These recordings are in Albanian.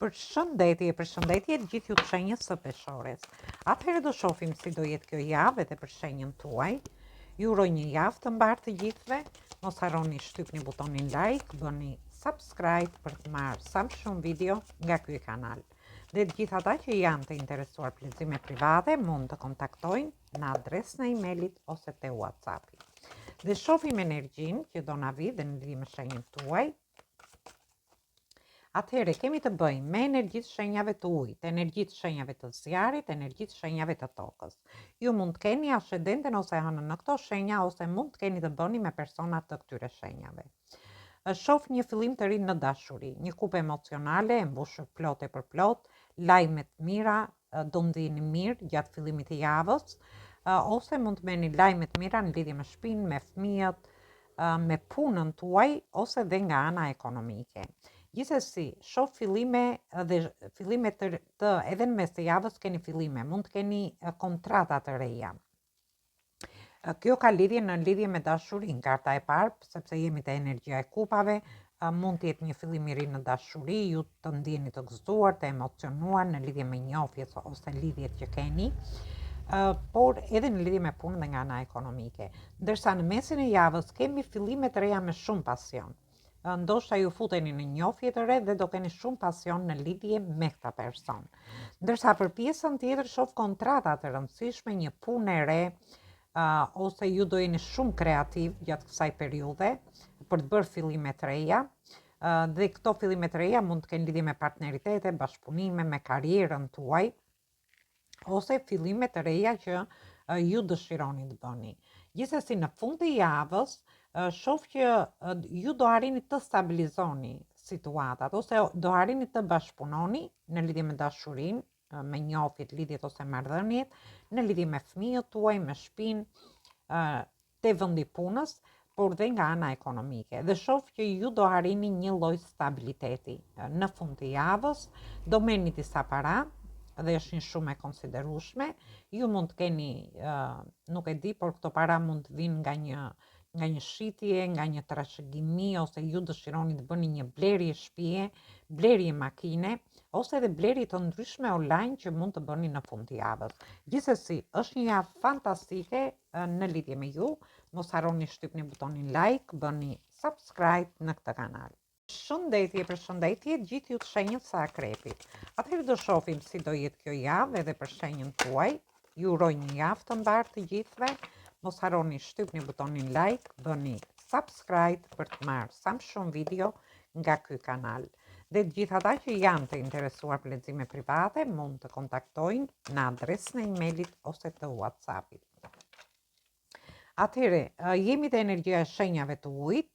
Përshëndetje gjithë ju të shenjës së peshores. Atëherë do shohim si do jetë kjo javë edhe për shenjën tuaj. Ju uroj një javë të mbarë të gjithëve. Mos harroni shtypni butonin like, bëni subscribe për të marrë sa më shumë video nga ky kanal. Dhe të gjithë ata që janë të interesuar për lexime private mund të kontaktojnë në adresën e emailit ose te WhatsAppi. Dhe shohim energjinë që do na vi dhe në lidhje me shenjën tuaj. Atëherë kemi të bëjmë me energjitë shenjave të ujit, energjitë shenjave të zjarit, energjitë shenjave të tokës. Ju mund të keni ascendenten ose hënën në këto shenja ose mund të keni të bëni me persona të këtyre shenjave. Shoh një fillim të ri në dashuri, një kupë emocionale e mbushur plot e për plot, lajme të mira, do ndiheni mirë gjatë fillimit të javës, ose mund të merrni lajme të mira në lidhje me shtëpinë, me fëmijët, me punën tuaj ose dhe nga ana ekonomike. Gjithsesi, shoh fillime të edhe në mes të javës keni fillime, mund të keni kontrata të reja. Kjo ka lidhje me dashurinë, karta e parë, sepse jemi te energjia e kupave, mund të jetë një fillim i ri në dashuri, ju të ndjeni të gëzuar, të emocionuar në lidhje me njohjet ose lidhjet që keni, por edhe në lidhje me punën dhe nga ana ekonomike. Ndërsa në mesin e javës kemi fillime të reja me shumë pasion. Ndoshta ju futeni në njohje të re dhe do keni shumë pasion në lidhje me këta person. Ndërsa për pjesën tjetër shoh kontrata të rëndësishme, një punë e re, ose ju do jeni shumë kreativ gjatë kësaj periudhe për të bërë fillime të reja. Dhe këto fillime të reja mund të kenë lidhje me partneritete, bashkëpunime, me karrierën tuaj, ose fillime të reja që ju dëshironi të bëni. Gjithsesi në fund të javës shoh që ju do arrini të stabilizoni situatat ose do arrini të bashkëpunoni në lidhje me dashurinë, me njohjet, lidhjet ose marrëdhëniet, në lidhje me fëmijët tuaj, me shtëpinë, te vendi punës, por dhe nga ana ekonomike. Dhe shoh që ju do arrini një lloj stabiliteti. Në fund të javës do merrni disa para dhe është një shumë e konsiderueshme. Ju mund të keni, nuk e di, por këto para mund të vinë nga një shitje, nga një trashëgimi, ose ju dëshironi të bëni një blerje shtëpie, blerje makine, ose edhe blerje të ndryshme online që mund të bëni në fund të javës. Gjithsesi, është një javë fantastike në lidhje me ju. Mos harroni shtypni butonin like, bëni subscribe në këtë kanal. Përshëndetje gjithë ju të shenjës së Akrepit. Atëherë do shohim si do jetë kjo javë edhe për shenjën tuaj. Ju uroj një javë të mbarë të gjithëve. Mos harroni shtypni butonin like, bëni subscribe për të marrë sa më shumë video nga ky kanal. Dhe të gjithë ata që janë të interesuar për lexime private mund të kontaktojnë në adresën e emailit ose të WhatsAppit. Atëherë, jemi te energjia e shenjave të ujit,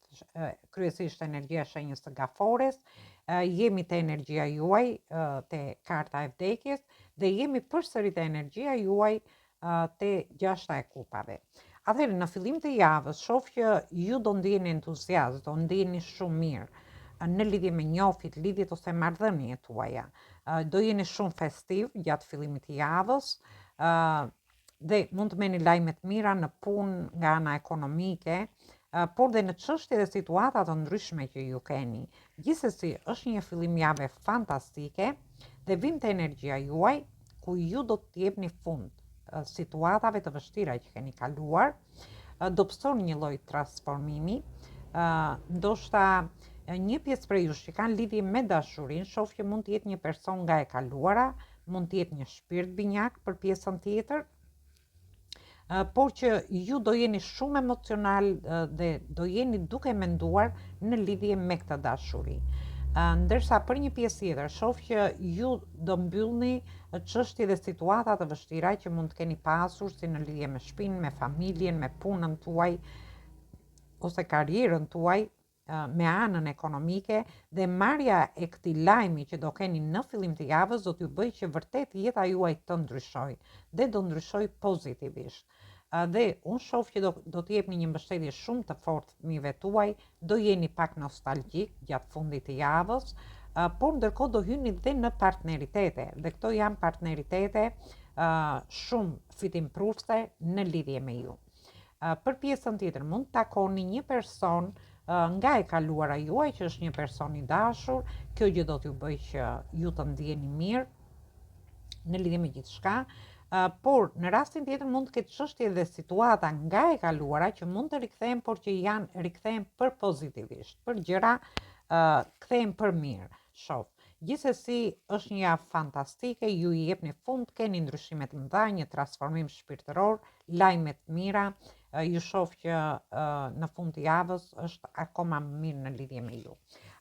kryesisht energjia e shenjës së Gafores, jemi te energjia juaj, te karta e vdekjes, dhe jemi përsëri te energjia juaj te gjashta e kupave. Atëherë, në fillim të javës shoh që ju do ndjeni entuziazëm, do ndjeni shumë mirë në lidhje me njohjet, lidhjet ose marrëdhëniet tuaja. Do jeni shumë festiv gjatë fillimit të javës, dhe mund të merrni lajme të mira në punë nga ana ekonomike, por dhe në çështje dhe situata të ndryshme që ju keni. Gjithsesi, është një fillim jave fantastike dhe vim te energjia juaj ku ju do të jepni fund situatave të vështira që keni kaluar, do pësoni një lloj transformimi, ndoshta një pjesë prej jush që kanë lidhje me dashurinë, shoh që mund të jetë një person nga e kaluara, mund të jetë një shpirt binjak për pjesën tjetër, por që ju do jeni shumë emocional dhe do jeni duke menduar në lidhje me këtë dashuri. Ndërsa për një pjesë tjetër, shoh që ju do mbyllni çështje dhe situata të vështira që mund të keni pasur si në lidhje me shtëpinë, me familjen, me punën tuaj ose karrierën tuaj, me anën ekonomike, dhe marrja e këtij lajmi që do keni në fillim të javës do t'ju bëjë që vërtet jeta juaj të ndryshojë dhe do ndryshojë pozitivisht. Dhe unë shoh që do të jepni një mbështetje shumë të fortë fëmijëve tuaj, do jeni pak nostalgjik gjatë fundit të javës, por ndërkohë do hyni dhe në partneritete, dhe këto janë partneritete shumë fitimprurse në lidhje me ju. Për pjesën tjetër mund të takoni një person nga e kaluara juaj që është një person i dashur, kjo gjë do t'ju bëj që ju të ndjeni mirë në lidhje me gjithçka, por në rastin tjetër mund të ketë çështje dhe situata nga e kaluara që mund të rikthehen, por që janë rikthehen për pozitivisht, për gjëra kthehen për mirë. Shoh. Gjithsesi është një javë fantastike, ju i jepni fund, keni ndryshime të mëdha, një transformim shpirtëror, lajme të mira, ju shoh që në fund të javës është akoma më mirë në lidhje me ju.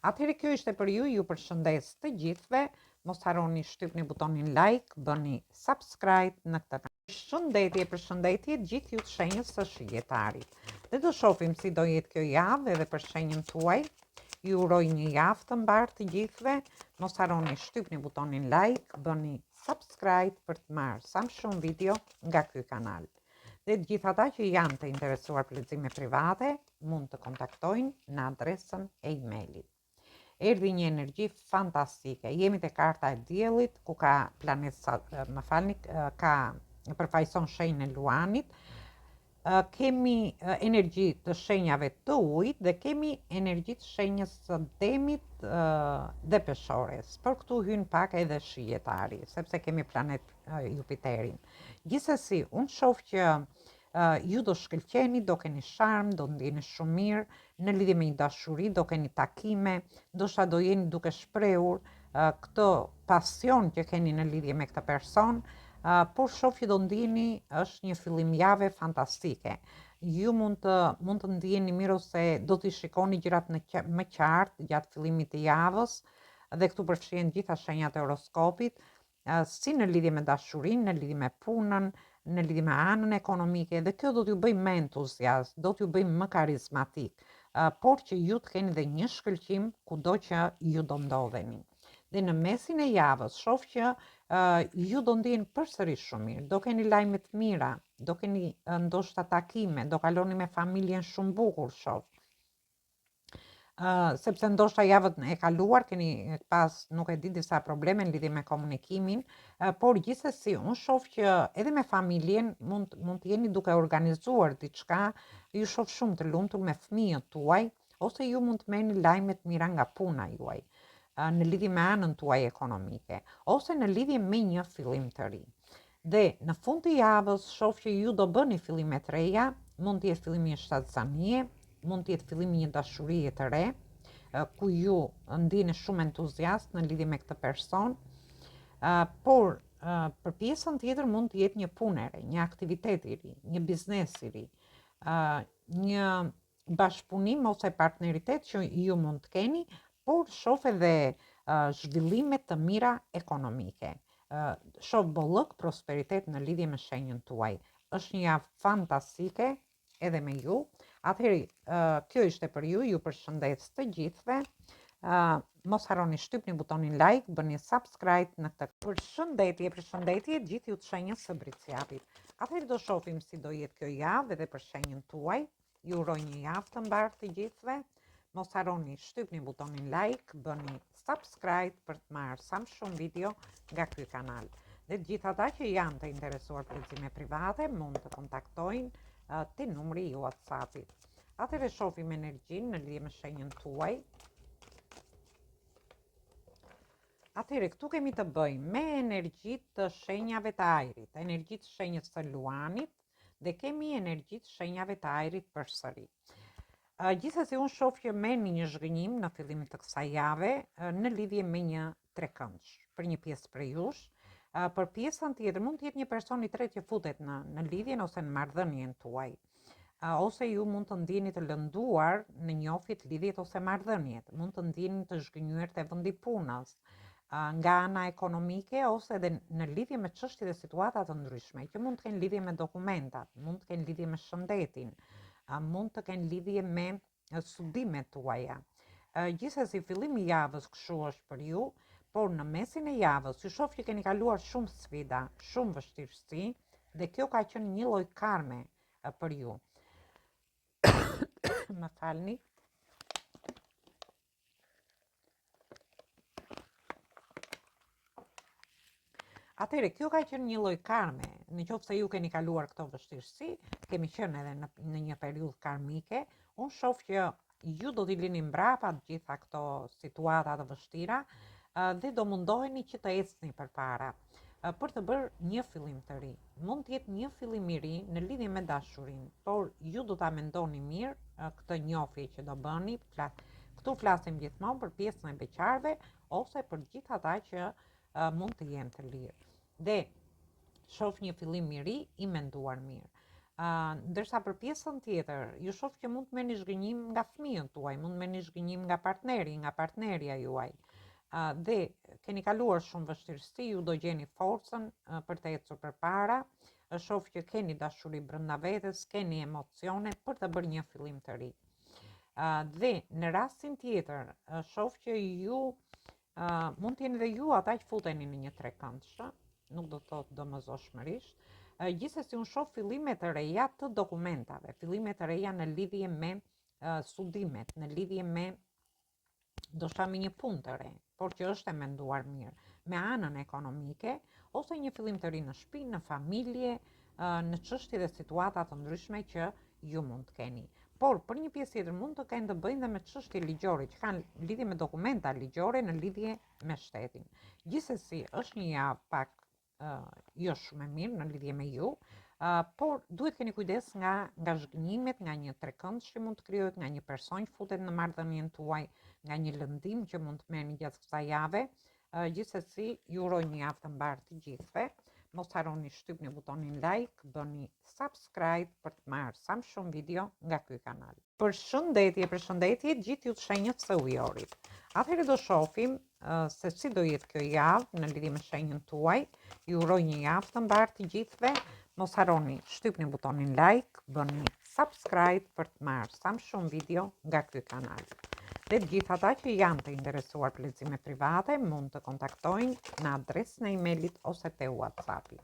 Atëherë kjo ishte për ju përshëndes të gjithëve, mos harroni shtypni butonin like, bëni subscribe në këtë kanal. Përshëndetje gjithë ju të shenjës së Shijetarit. Dhe do shohim si do jetë kjo javë edhe për shenjën tuaj. Ju uroj një javë të mbarë të gjithëve, mos harroni shtypni butonin like, bëni subscribe për të marrë sa më shumë video nga ky kanal. Dhe të gjithë ata që janë të interesuar për lexime private, mund të kontaktojnë në adresën e emailit. Erdhi një energji fantastike. Jemi te karta e diellit, ku ka planet, ka përfaqëson shenjën e Luanit. Kemi energji të shenjave të ujit dhe kemi energji të shenjës së Demit dhe Peshores. Por këtu hyn pak edhe Shijetari, sepse kemi planet Jupiterin. Gjithsesi, unë shoh që ju do shkëlqeni, do keni sharm, do ndjeni shumë mirë, në lidhje me një dashuri, do keni takime, ndoshta do jeni duke shprehur këtë pasion që keni në lidhje me këtë person, por shoh që do ndjeni është një fillim jave fantastike. Ju mund të ndjeni mirë ose do t'i shikoni gjërat më qartë gjatë fillimit të javës, dhe këtu përfshihen gjitha shenjat e horoskopit, si në lidhje me dashurinë, në lidhje me punën, në lidhje me anën ekonomike, dhe kjo do t'ju bëj më entuziast, do t'ju bëj më karizmatik, por që ju të keni dhe një shkëlqim kudo që ju do ndodheni. Dhe në mesin e javës shoh që ju do ndjeni përsëri shumë mirë, do keni lajme të mira, do keni ndoshta takime, do kaloni me familjen shumë bukur, shoh. Sepse ndoshta javët e kaluar keni pas, nuk e di, disa probleme në lidhje me komunikimin, por gjithsesi unë shoh që edhe me familjen mund të jeni duke organizuar diçka, ju shoh shumë të lumtur me fëmijët tuaj, ose ju mund të merrni lajme të mira nga puna juaj, në lidhje me anën tuaj ekonomike, ose në lidhje me një fillim të ri. Dhe në fund të javës shoh që ju do bëni fillime të reja, mund të jetë fillimi një shtatzanie, mund të jetë fillimi një dashurie të re, ku ju ndjeni shumë entuziast në lidhje me këtë person, por për pjesën tjetër mund të jetë një punë e re, një aktivitet i ri, një biznes i ri, një bashkëpunim ose partneritet që ju mund të keni, por shoh edhe zhvillime të mira ekonomike. Shoh bollëk, prosperitet në lidhje me shenjën tuaj. Është një javë fantastike edhe me ju. Atëherë, kjo ishte për ju, ju përshëndes të gjithëve. Mos harroni shtypni butonin like, bëni subscribe në këtë. Përshëndetje gjithë ju të shenjës së Briciatit. Atëherë do shohim si do jetë kjo javë edhe për shenjën tuaj. Ju uroj një javë të mbarë të gjithëve. Mos harroni shtypni butonin like, bëni subscribe për të marrë sa më shumë video nga ky kanal. Dhe gjithë ata që janë të interesuar për lexime private mund të kontaktojnë te numri i WhatsAppit. Atëherë shohim energjinë në lidhje me shenjën tuaj. Atëherë këtu kemi të bëjmë me energjitë të shenjave të ajrit, energjitë shenjës së Luanit, dhe kemi energjitë shenjave të ajrit përsëri. Gjithsesi unë shoh që merrni një zhgënjim në fillim të kësaj jave në lidhje me një trekëndsh për një pjesë prej jush. Për pjesën tjetër mund të jetë një person i tretë që futet në lidhjen ose në marrëdhënien tuaj. Ose ju mund të ndjeni të lënduar në njofit lidhjet ose marrëdhëniet, mund të ndjeni të zhgënjur te vendi punës, nga ana ekonomike ose edhe në lidhje me çështje dhe situata të ndryshme, që mund të kenë lidhje me dokumentat, mund të kenë lidhje me shëndetin, mund të kenë lidhje me studimet tuaja. Gjithsesi fillimi i javës kështu është për ju, por në mesin e javës ju shoh që keni kaluar shumë sfida, shumë vështirësi, dhe kjo ka qenë një lloj karme për ju. Më falni. Atëherë, kjo ka qenë një lloj karme. Nëse ju keni kaluar këto vështirësi, kemi qenë edhe në një periudhë karmike, unë shoh që ju do t'i lini mbrapa të gjitha këto situata të vështira dhe do mundoheni që të ecni përpara për të bërë një fillim të ri. Mund të jetë një fillim i ri në lidhje me dashurinë, por ju do ta mendoni mirë këtë njofje që do bëni. Këtu flasim gjithmonë për pjesën e beqarëve ose për gjithë ata që mund të jenë të lirë. Dhe shoh një fillim i ri i menduar mirë. Ndërsa për pjesën tjetër, ju shoh që mund të merrni zhgënjim nga fëmijët tuaj, mund të merrni zhgënjim nga partneri, nga partnerja juaj. Dhe keni kaluar shumë vështirësi, ju do gjeni forcën për të ecur përpara. Shoh që keni dashuri brenda vetes, keni emocione për të bërë një fillim të ri. Dhe në rastin tjetër, shoh që ju mund të jeni dhe ju ata që futeni në një trekëndshë, nuk do të thotë domosdoshmërisht. Gjithsesi unë shoh fillime të reja të dokumentave, fillime të reja në lidhje me studimet, në lidhje me ndoshta me një punë të re, por që është e menduar mirë, me anën ekonomike, ose një fillim të ri në shtëpi, në familje, në çështje dhe situata të ndryshme që ju mund të keni. Por për një pjesë tjetër mund të kenë të bëjnë dhe me çështje ligjore, që kanë lidhje me dokumenta ligjore në lidhje me shtetin. Gjithsesi, është një javë pak jo shumë e mirë në lidhje me ju, por duhet keni kujdes nga zhgënjimet, nga një trekëndsh që mund të krijohet, nga një person që futet në marrëdhënien tuaj, nga një lëndim që mund të merrni gjatë kësaj jave. Gjithsesi, ju uroj një javë të mbarë të gjithëve. Mos harroni shtypni butonin like, bëni subscribe për të marrë sa më shumë video nga ky kanal. Përshëndetje gjithë ju të shenjët së ujorit. Atëherë do shohim se si do jetë kjo javë në lidhje me shenjën tuaj. Ju uroj një javë të mbarë të gjithëve. Mos harroni shtypni butonin like, bëni subscribe për të marrë sa më shumë video nga ky kanal. Dhe gjithë ata që janë të interesuar për lexime private mund të kontaktojnë në adresën e emailit ose te WhatsAppi.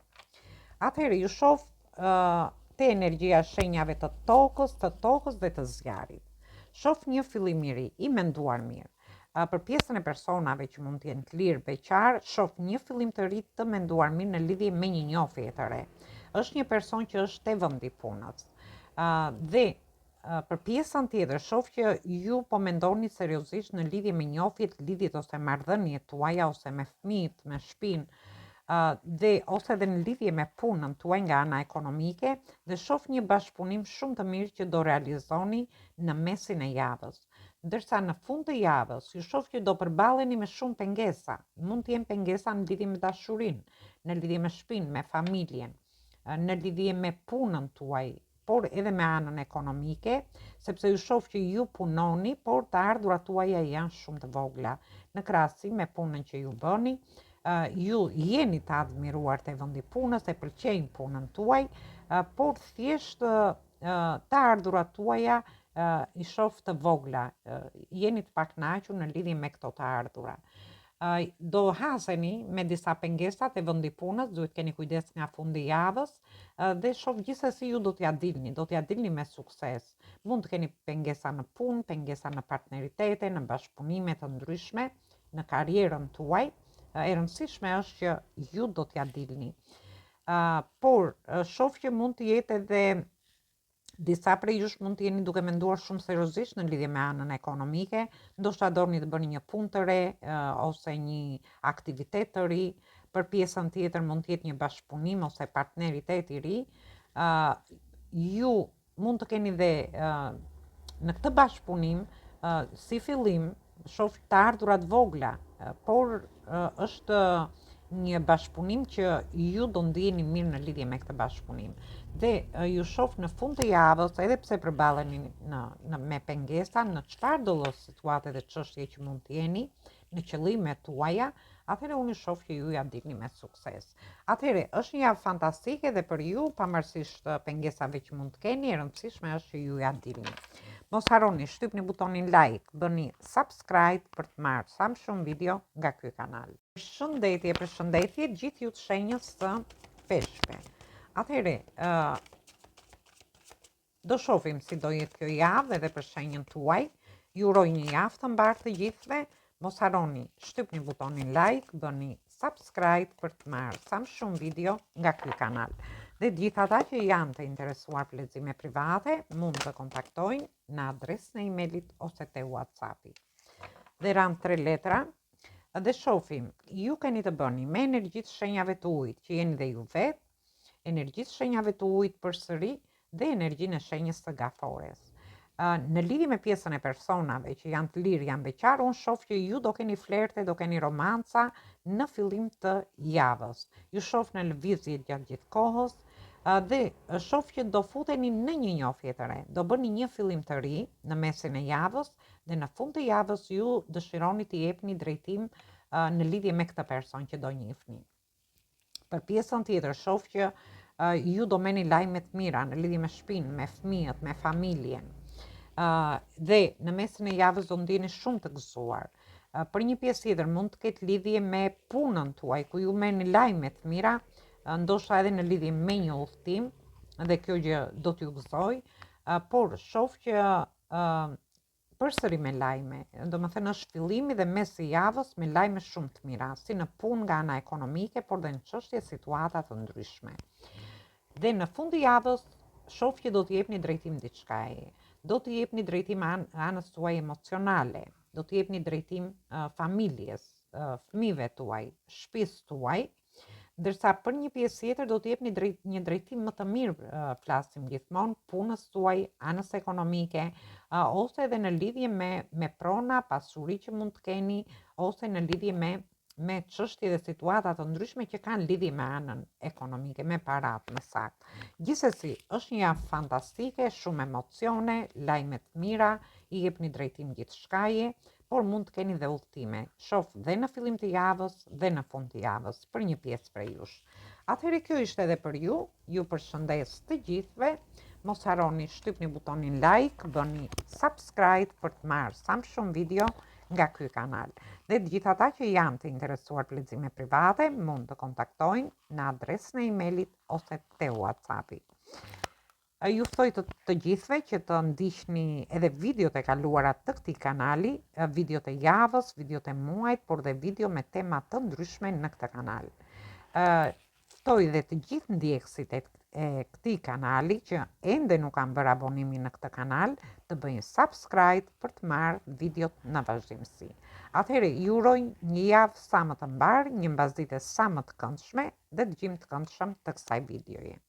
Atëherë ju shoh te energjia shenjave të tokës dhe të zjarit. Shoh një fillim i ri, i menduar mirë. Për pjesën e personave që mund të jenë të lirë beqar, shoh një fillim të ri të menduar mirë në lidhje me një njofje të re. Është një person që është te vendi punës. Dhe për pjesën tjetër, shoh që ju po mendoni seriozisht në lidhje me njofjet, lidhjet ose marrëdhëniet tuaja ose me fëmijët, me shtëpinë, dhe ose edhe në lidhje me punën tuaj nga ana ekonomike, dhe shoh një bashkëpunim shumë të mirë që do realizoni në mesin e javës. Ndërsa në fund të javës, ju shoh që do përballeni me shumë pengesa. Mund të jenë pengesa në lidhje me dashurinë, në lidhje me shtëpinë, me familjen, në lidhje me punën tuaj, por edhe me anën ekonomike, sepse ju shoh që ju punoni, por të ardhurat tuaja janë shumë të vogla. Në krahasim me punën që ju bëni, ju jeni të admiruar te vendi punës, e pëlqejnë punën tuaj, por thjesht të ardhurat tuaja i shoh të vogla. Jeni të pakënaqur në lidhje me këto të ardhura. Do haseni me disa pengesa te vendi punës, duhet keni kujdes nga fundi javës, dhe shoh gjithsesi ju do t'ja dilni me sukses. Mund të keni pengesa në punë, pengesa në partneritete, në bashkëpunime të ndryshme, në karrierën tuaj. E rëndësishme është që ju do t'ja dilni. Por shoh që mund të jetë edhe disa prej jush mund të jeni duke menduar shumë seriozisht në lidhje me anën ekonomike, ndoshta doni të bëni një punë të re ose një aktivitet të ri. Për pjesën tjetër mund të jetë një bashkëpunim ose partneritet i ri. Ju mund të keni dhe në këtë bashkëpunim si fillim shoh të ardhurat vogla, por është një bashkëpunim që ju do ndjeni mirë në lidhje me këtë bashkëpunim. Dhe ju shoh në fund të javës, edhe pse përballeni me pengesa, në çfarë do lloj situate dhe çështje që mund të jeni, në qëllimet tuaja, atëherë unë shoh që ju ja dilni me sukses. Atëherë është një javë fantastike dhe për ju, pavarësisht pengesave që mund të keni, e rëndësishme është që ju ja dilni. Mos harroni shtypni butonin like, bëni subscribe për të marrë sa më shumë video nga ky kanal. Përshëndetje gjithë ju të shenjës së peshqve. Atëherë, do shohim si do jetë kjo javë edhe për shenjën tuaj. Ju uroj një javë të mbarë të gjithëve. Mos harroni shtypni butonin like, bëni subscribe për të marrë sa më shumë video nga ky kanal. Dhe gjithë ata që janë të interesuar për lexime private mund të kontaktojnë në adresën e emailit ose te WhatsAppi. Dhe ran 3 letra dhe shohim, ju keni të bëni me energjitë shenjave të ujit që jeni dhe ju vetë, energjitë shenjave të ujit përsëri dhe energjinë e shenjës së gafores. Në lidhje me pjesën e personave që janë të lirë, janë beqar, unë shoh që ju do keni flerte, do keni romanca në fillim të javës. Ju shoh në lëvizje gjatë gjithë kohës dhe shoh që do futeni në një njohje të re. Do bëni një fillim të ri në mesin e javës dhe në fund të javës ju dëshironi të jepni drejtim në lidhje me këtë person që do njihni. Për pjesën tjetër shoh që ju do merrni lajme të mira në lidhje me shtëpinë, me fëmijët, me familjen. Dhe në mesin e javës do ndjeni shumë të gëzuar. Për një pjesë tjetër mund të ketë lidhje me punën tuaj, ku ju merrni lajme të mira, ndoshta edhe në lidhje me një udhtim, dhe kjo gjë do t'ju gëzoj, por shoh që përsëri me lajme, domethënë është fillimi dhe mesi i javës me lajme shumë të mira, si në punë nga ana ekonomike, por dhe në çështje situata të ndryshme. Dhe në fund të javës shoh që do t'jepni drejtim diçkaje. Do t'i jepni drejtim anës tuaj emocionale, do t'i jepni drejtim familjes, fëmijëve tuaj, shtëpisë tuaj, ndërsa për një pjesë tjetër do t'i jepni një drejtim më të mirë, flasim gjithmonë, punës tuaj, anës ekonomike, ose edhe në lidhje me prona, pasuri që mund të keni, ose në lidhje me çështje dhe situata të ndryshme që kanë lidhje me anën ekonomike, me parat, me saktë. Gjithsesi, është një javë fantastike, shumë emocione, lajme të mira, i jepni drejtim gjithçkaje, por mund të keni dhe udhëtime. Shoh dhe në fillim të javës dhe në fund të javës për një pjesë prej jush. Atëherë kjo ishte edhe për ju. Ju përshëndes të gjithëve. Mos harroni shtypni butonin like, bëni subscribe për të marrë sa më shumë video nga ky kanal. Dhe të gjithë ata që janë të interesuar për lexime private mund të kontaktojnë në adresën e emailit ose te WhatsAppi. Ju ftoj të gjithëve që të ndiqni edhe videot e kaluara të këtij kanali, videot e javës, videot e muajit, por dhe video me tema të ndryshme në këtë kanal. Ftoj dhe të gjithë ndjekësit e këtij kanali që ende nuk kanë bërë abonimin në këtë kanal të bëjnë subscribe për të marrë videot në vazhdimsi. Atëherë ju uroj një javë sa më të mbar, një mbasditë sa më të këndshme dhe dëgjim të këndshëm të kësaj videoje.